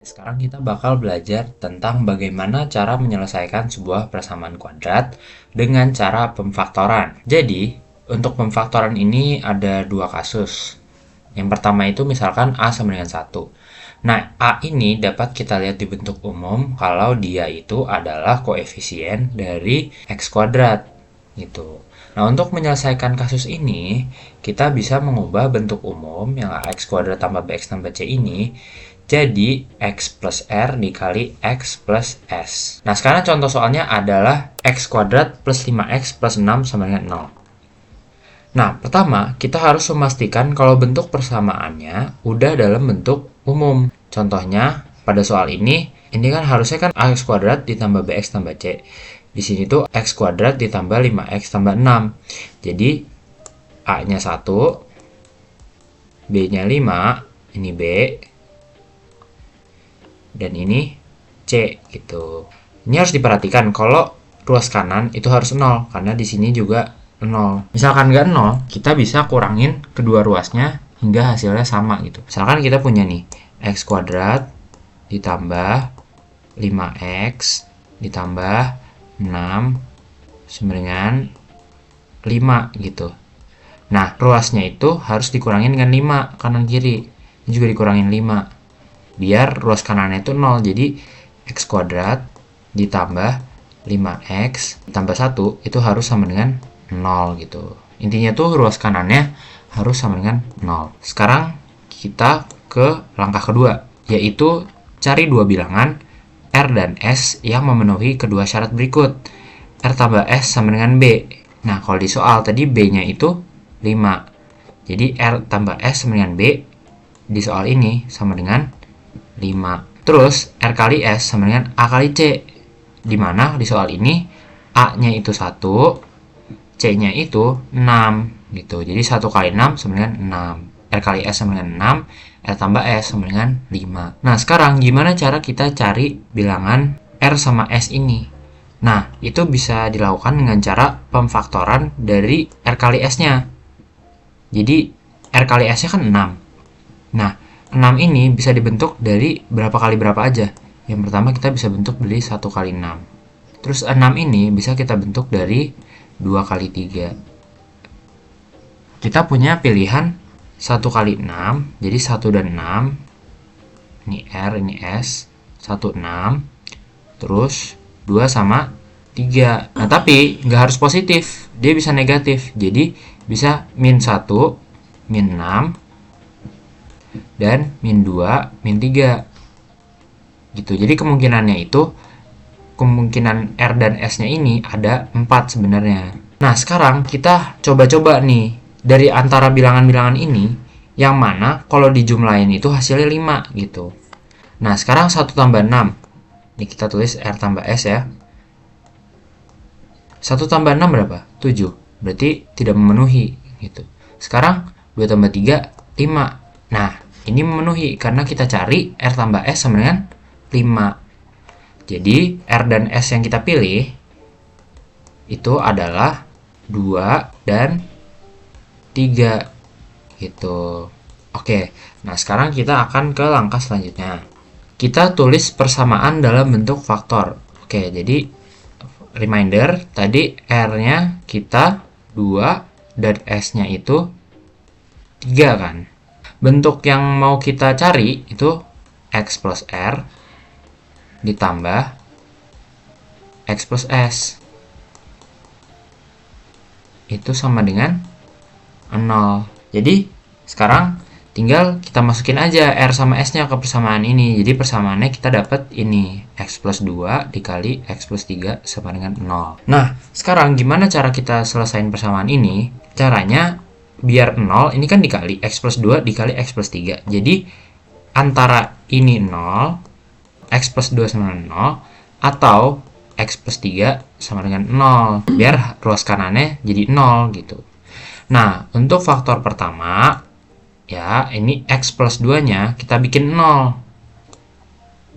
Sekarang kita bakal belajar tentang bagaimana cara menyelesaikan sebuah persamaan kuadrat dengan cara pemfaktoran. Jadi, untuk pemfaktoran ini ada dua kasus. Yang pertama itu misalkan A sama dengan 1. Nah, A ini dapat kita lihat di bentuk umum kalau dia itu adalah koefisien dari X kuadrat. Gitu. Nah, untuk menyelesaikan kasus ini, kita bisa mengubah bentuk umum yang X kuadrat tambah BX tambah C ini jadi X plus R dikali X plus S. Nah, sekarang contoh soalnya adalah X kuadrat plus 5X plus 6 sama dengan 0. Nah, pertama, kita harus memastikan kalau bentuk persamaannya udah dalam bentuk umum. Contohnya, pada soal ini kan harusnya kan AX kuadrat ditambah BX tambah C. Di sini tuh X kuadrat ditambah 5X tambah 6. Jadi, A-nya 1, B-nya 5, ini B, dan ini C gitu. Ini harus diperhatikan kalau ruas kanan itu harus 0 karena di sini juga 0. Misalkan nggak 0, kita bisa kurangin kedua ruasnya hingga hasilnya sama gitu. Misalkan kita punya nih X kuadrat ditambah 5X ditambah 6 sama dengan 5 gitu. Nah, ruasnya itu harus dikurangin dengan 5 kanan kiri. Ini juga dikurangin 5. Biar ruas kanannya itu 0. Jadi X kuadrat ditambah 5X ditambah 1 itu harus sama dengan 0 gitu. Intinya tuh ruas kanannya harus sama dengan 0. Sekarang kita ke langkah kedua, yaitu cari dua bilangan R dan S yang memenuhi kedua syarat berikut. R tambah S sama dengan B. Nah, kalau di soal tadi B-nya itu 5. Jadi R tambah S sama dengan B di soal ini sama dengan 5. Terus R kali S sama dengan A kali C. Dimana di soal ini A-nya itu 1, C-nya itu 6 gitu. Jadi 1 kali 6 sama dengan 6. R kali S sama dengan 6, R tambah S sama dengan 5. Nah, sekarang gimana cara kita cari bilangan R sama S ini? Nah, itu bisa dilakukan dengan cara pemfaktoran dari R kali S-nya. Jadi R kali S-nya kan 6. Nah, 6 ini bisa dibentuk dari berapa kali berapa aja. Yang pertama kita bisa bentuk dari 1 kali 6. Terus 6 ini bisa kita bentuk dari 2 kali 3. Kita punya pilihan 1 kali 6, jadi 1 dan 6. Ini R, ini S. 1, 6. Terus 2 sama 3. Nah, tapi nggak harus positif. Dia bisa negatif. Jadi bisa min 1, min 6, dan min 2, min 3 gitu. Jadi kemungkinannya itu kemungkinan R dan S nya ini ada 4 sebenarnya. Nah, sekarang kita coba-coba nih dari antara bilangan-bilangan ini yang mana kalau dijumlahin itu hasilnya 5 gitu. Nah, sekarang 1 tambah 6. Ini kita tulis R tambah S ya. 1 tambah 6 berapa? 7. Berarti tidak memenuhi gitu. Sekarang 2 tambah 3, 5. Nah, ini memenuhi karena kita cari R tambah S sama dengan 5. Jadi, R dan S yang kita pilih itu adalah 2 dan 3 gitu. Oke, nah sekarang kita akan ke langkah selanjutnya. Kita tulis persamaan dalam bentuk faktor. Oke, jadi reminder, tadi R-nya kita 2 dan S-nya itu 3 kan. Bentuk yang mau kita cari itu X plus R ditambah X plus S. Itu sama dengan 0. Jadi, sekarang tinggal kita masukin aja R sama S-nya ke persamaan ini. Jadi, persamaannya kita dapat ini. X plus 2 dikali X plus 3 sama dengan 0. Nah, sekarang gimana cara kita selesain persamaan ini? Caranya, biar 0, ini kan dikali X plus 2 dikali X plus 3. Jadi, antara ini 0, X plus 2 sama dengan 0, atau X plus 3 sama dengan 0. Biar ruas kanannya jadi 0 gitu. Nah, untuk faktor pertama, ya ini X plus 2-nya kita bikin 0.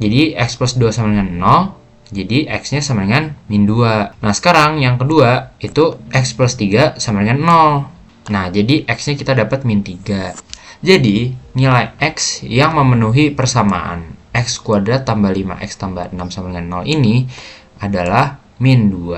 Jadi, X plus 2 sama dengan 0, jadi X-nya sama dengan min 2. Nah, sekarang yang kedua, itu X plus 3 sama dengan 0. Nah, jadi X-nya kita dapat min 3. Jadi, nilai X yang memenuhi persamaan x kuadrat tambah 5x tambah 6 sama dengan 0 ini adalah min 2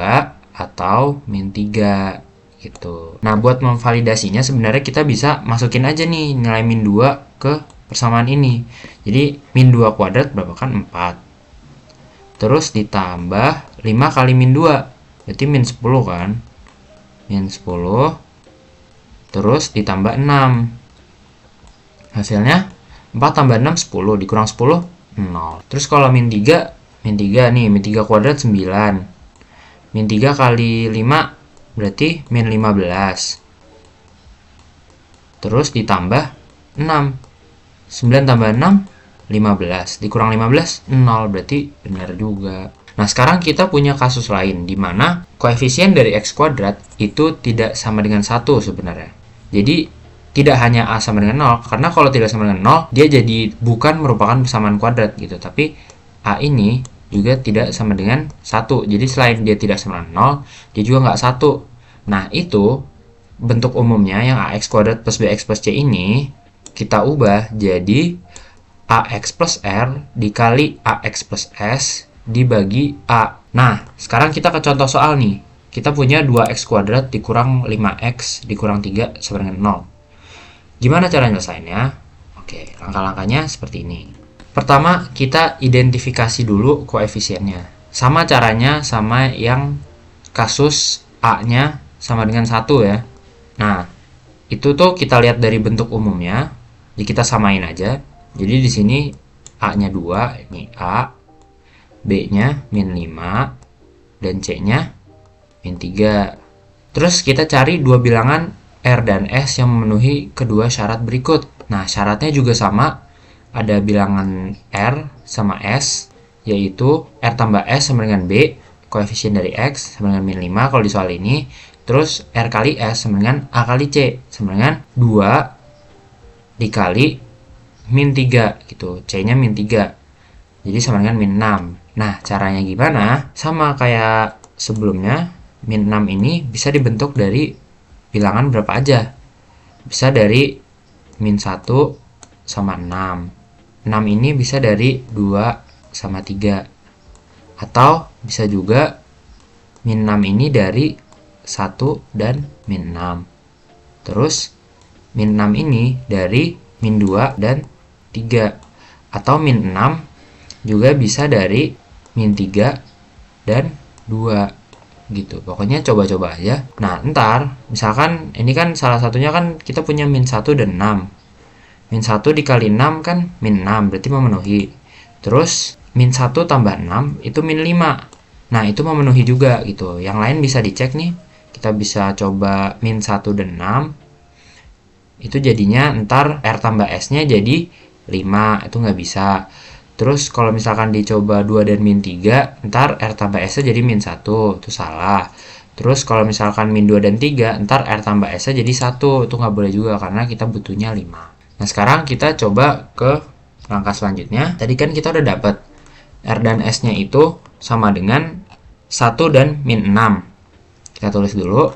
atau min 3 gitu. Nah, buat memvalidasinya sebenarnya kita bisa masukin aja nih nilai min 2 ke persamaan ini. Jadi min 2 kuadrat berapa kan? 4. Terus ditambah 5 kali min 2. Berarti min 10 kan? Min 10. Terus ditambah 6. Hasilnya 4 tambah 6 10, dikurang 10 0. Terus kalau min 3 nih, min 3 kuadrat 9. Min 3 kali 5 berarti min 15. Terus ditambah 6. 9 tambah 6 15, dikurang 15 0, berarti benar juga. Nah, sekarang kita punya kasus lain di mana koefisien dari x kuadrat itu tidak sama dengan 1 sebenarnya. Jadi tidak hanya a sama dengan 0, karena kalau tidak sama dengan 0 dia jadi bukan merupakan persamaan kuadrat gitu, tapi a ini juga tidak sama dengan 1. Jadi selain dia tidak sama dengan 0, dia juga nggak 1. Nah, itu bentuk umumnya yang ax kuadrat plus bx plus c ini kita ubah jadi ax plus r dikali ax plus s dibagi a. Nah, sekarang kita ke contoh soal nih. Kita punya 2x kuadrat dikurang 5x dikurang 3 sama dengan 0. Gimana cara nyelesainnya? Oke, langkah-langkahnya seperti ini. Pertama, kita identifikasi dulu koefisiennya. Sama caranya sama yang kasus a-nya sama dengan 1 ya. Nah, itu tuh kita lihat dari bentuk umumnya. Jadi kita samain aja. Jadi di sini a-nya 2, ini a, b-nya min 5, dan c-nya min 3. Terus kita cari dua bilangan r dan s yang memenuhi kedua syarat berikut. Nah, syaratnya juga sama. Ada bilangan r sama s, yaitu r tambah s sama dengan b, koefisien dari x sama dengan min 5 kalau di soal ini. Terus r kali s sama dengan a kali c sama dengan 2 dikali min 3 gitu. C-nya min 3. Jadi sama dengan min 6. Nah, caranya gimana? Sama kayak sebelumnya, min 6 ini bisa dibentuk dari bilangan berapa aja. Bisa dari min 1 sama 6. 6 ini bisa dari 2 sama 3. Atau bisa juga min 6 ini dari 1 dan min 6. Terus min 6 ini dari min 2 dan 3. Atau min 6 juga bisa dari min 3 dan 2 gitu. Pokoknya coba-coba aja. Nah, ntar misalkan ini kan salah satunya kan kita punya min 1 dan 6. Min 1 dikali 6 kan min 6, berarti memenuhi. Terus min 1 tambah 6 itu min 5. Nah, itu memenuhi juga gitu. Yang lain bisa dicek nih. Kita bisa coba min 1 dan 6. Itu jadinya ntar r tambah s-nya jadi 5, itu nggak bisa. Terus kalau misalkan dicoba 2 dan min 3, ntar r tambah s-nya jadi min 1, itu salah. Terus kalau misalkan min 2 dan 3, ntar r tambah s-nya jadi 1, itu nggak boleh juga karena kita butuhnya 5. Nah, sekarang kita coba ke langkah selanjutnya. Tadi kan kita udah dapat r dan s-nya itu sama dengan 1 dan min 6. Kita tulis dulu.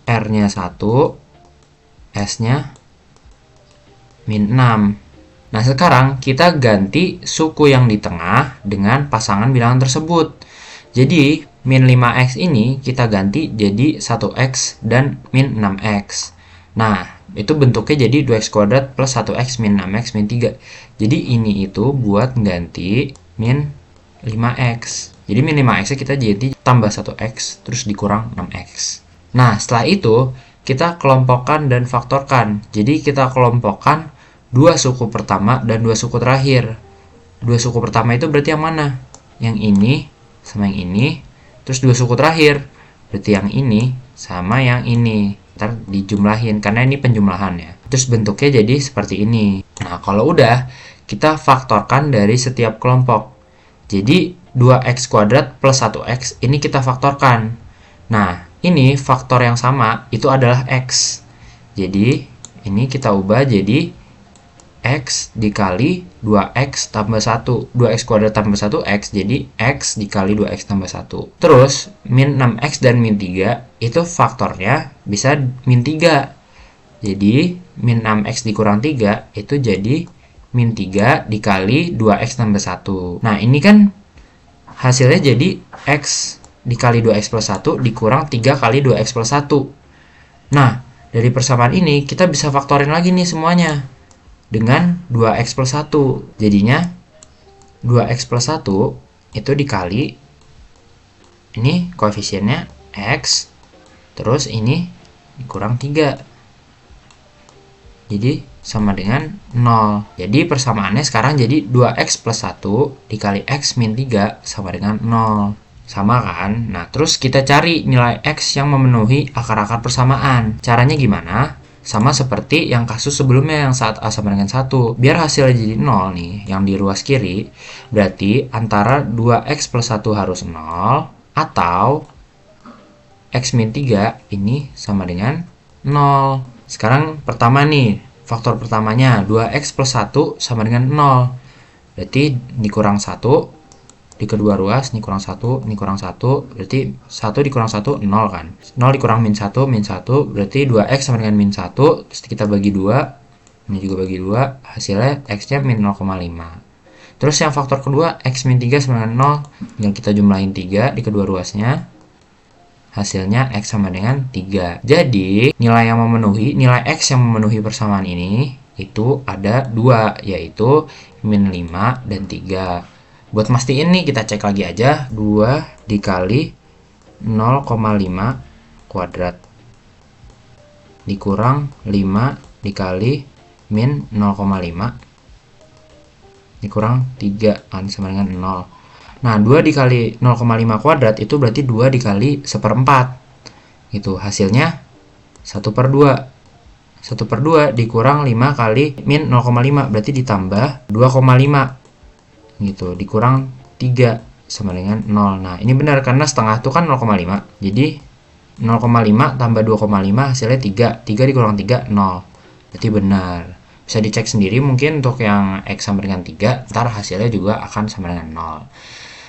R-nya 1, S-nya min 6. Nah, sekarang kita ganti suku yang di tengah dengan pasangan bilangan tersebut. Jadi, min 5x ini kita ganti jadi 1x dan min 6x. Nah, itu bentuknya jadi 2x kuadrat plus 1x min 6x min 3. Jadi, ini itu buat ganti min 5x. Jadi, min 5x kita jadi tambah 1x terus dikurang 6x. Nah, setelah itu kita kelompokkan dan faktorkan. Jadi, kita kelompokkan dua suku pertama dan dua suku terakhir. Dua suku pertama itu berarti yang mana? Yang ini sama yang ini. Terus dua suku terakhir berarti yang ini sama yang ini. Ntar dijumlahin karena ini penjumlahan ya. Terus bentuknya jadi seperti ini. Nah, kalau udah kita faktorkan dari setiap kelompok. Jadi 2x kuadrat plus 1x ini kita faktorkan. Nah, ini faktor yang sama itu adalah x. Jadi ini kita ubah jadi x dikali 2x tambah 1. 2x kuadrat tambah 1x jadi x dikali 2x tambah 1. Terus min 6x dan min 3 itu faktornya bisa min 3. Jadi min 6x dikurang 3 itu jadi min 3 dikali 2x tambah 1. Nah, ini kan hasilnya jadi x dikali 2x plus 1 dikurang 3 kali 2x plus 1. Nah, dari persamaan ini kita bisa faktorin lagi nih semuanya dengan 2x plus 1. Jadinya 2x plus 1 itu dikali, ini koefisiennya x, terus ini dikurang 3. Jadi sama dengan 0. Jadi persamaannya sekarang jadi 2x plus 1 dikali x min 3 sama dengan 0. Sama kan? Nah, terus kita cari nilai x yang memenuhi akar-akar persamaan. Caranya gimana? Sama seperti yang kasus sebelumnya yang saat A sama dengan 1. Biar hasilnya jadi 0 nih, yang di ruas kiri, berarti antara 2x plus 1 harus 0, atau x min 3 ini sama dengan 0. Sekarang pertama nih, faktor pertamanya 2x plus 1 sama dengan 0. Berarti dikurang 1. Di kedua ruas, ini kurang 1, ini kurang 1, berarti 1 dikurang 1, 0 kan. 0 dikurang min 1, berarti 2x sama dengan min 1, terus kita bagi 2, ini juga bagi 2, hasilnya x-nya min 0,5. Terus yang faktor kedua, x min 3 sama dengan 0, yang kita jumlahin 3 di kedua ruasnya, hasilnya x sama dengan 3. Jadi, nilai x yang memenuhi persamaan ini, itu ada 2, yaitu min 5 dan 3. Buat mastiin nih, kita cek lagi aja. 2 dikali 0,5 kuadrat dikurang 5 dikali min 0,5 dikurang 3 kan sama dengan 0. Nah, 2 dikali 0,5 kuadrat itu berarti 2 dikali 1/4. Gitu, hasilnya 1/2. 1/2 dikurang 5 kali min 0,5 berarti ditambah 2,5. Gitu, dikurang 3 sama dengan 0. Nah, ini benar karena setengah itu kan 0,5. Jadi 0,5 tambah 2,5 hasilnya 3. 3 dikurang 3, 0. Berarti benar. Bisa dicek sendiri mungkin untuk yang x sama dengan 3, ntar hasilnya juga akan sama dengan 0.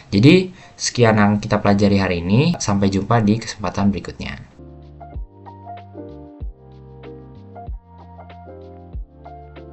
Jadi, sekian yang kita pelajari hari ini. Sampai jumpa di kesempatan berikutnya.